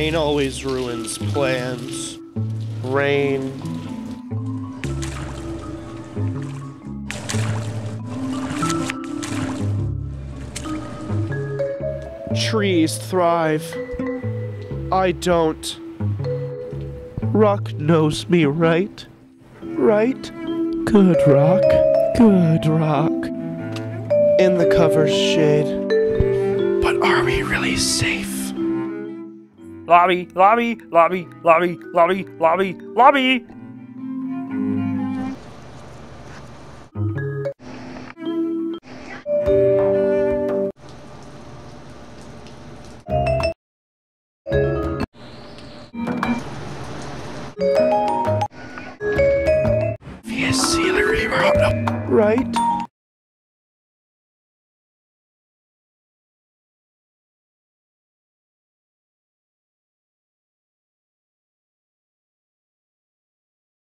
Rain always ruins plans. Rain. Trees thrive. I don't. Rock knows me, right? Right? Good rock. Good rock. In the cover's shade. But are we really safe? Lobby, lobby, lobby, lobby, lobby, lobby, lobby! VSC, right?